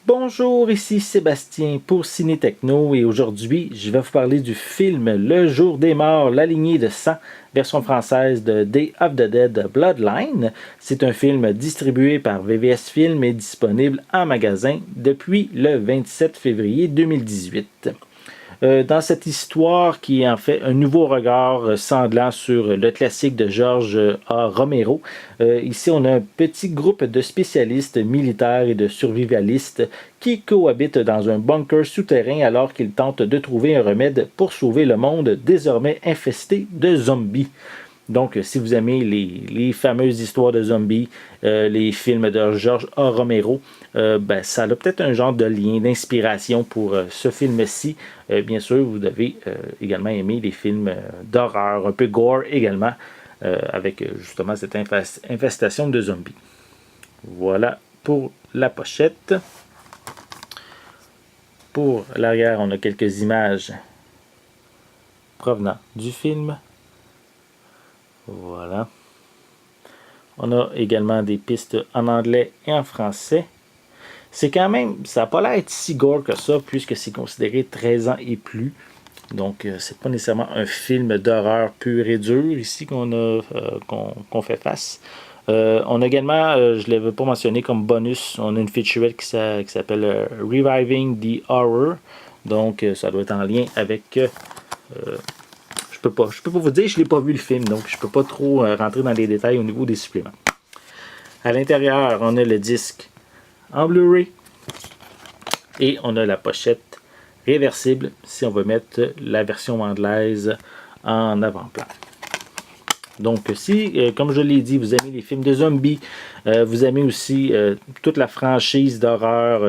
Bonjour, ici Sébastien pour Ciné Techno et aujourd'hui je vais vous parler du film Le Jour des Morts, la lignée de sang, version française de Day of the Dead Bloodline. C'est un film distribué par VVS Film et disponible en magasin depuis le 27 février 2018. Dans cette histoire qui est en fait un nouveau regard sanglant sur le classique de George A. Romero. Ici, on a un petit groupe de spécialistes militaires et de survivalistes qui cohabitent dans un bunker souterrain alors qu'ils tentent de trouver un remède pour sauver le monde désormais infesté de zombies. Donc, si vous aimez les fameuses histoires de zombies, les films de George A. Romero, ça a peut-être un genre de lien, d'inspiration pour ce film-ci. Bien sûr, vous devez également aimer les films d'horreur, un peu gore également, avec justement cette infestation de zombies. Voilà pour la pochette. Pour l'arrière, on a quelques images provenant du film. Voilà. On a également des pistes en anglais et en français. C'est quand même, ça n'a pas l'air si gore que ça, puisque c'est considéré 13 ans et plus. Donc, c'est pas nécessairement un film d'horreur pur et dur ici qu'on fait face. On a également, je ne l'avais pas mentionné comme bonus, on a une featurette qui s'appelle Reviving the Horror. Donc, ça doit être en lien avec je peux pas vous dire, je l'ai pas vu le film, donc je peux pas trop rentrer dans les détails au niveau des suppléments. À l'intérieur, on a le disque en Blu-ray et on a la pochette réversible si on veut mettre la version anglaise en avant-plan. Donc, si, comme je l'ai dit, vous aimez les films de zombies, vous aimez aussi toute la franchise d'horreur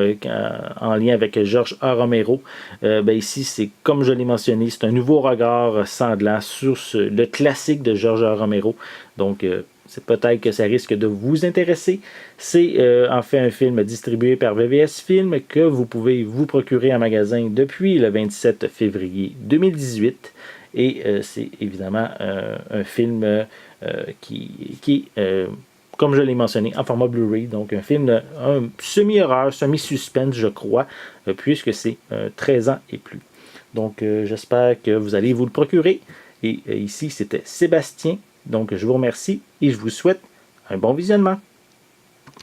en lien avec George A. Romero, ici, c'est comme je l'ai mentionné, c'est un nouveau regard sanglant sur le classique de George A. Romero. Donc, c'est peut-être que ça risque de vous intéresser. C'est en fait un film distribué par VVS Film que vous pouvez vous procurer en magasin depuis le 27 février 2018. Et c'est évidemment un film qui est, comme je l'ai mentionné, en format Blu-ray. Donc un film, un semi-horreur, semi-suspense, je crois, puisque c'est 13 ans et plus. Donc j'espère que vous allez vous le procurer. Et ici, c'était Sébastien. Donc je vous remercie et je vous souhaite un bon visionnement.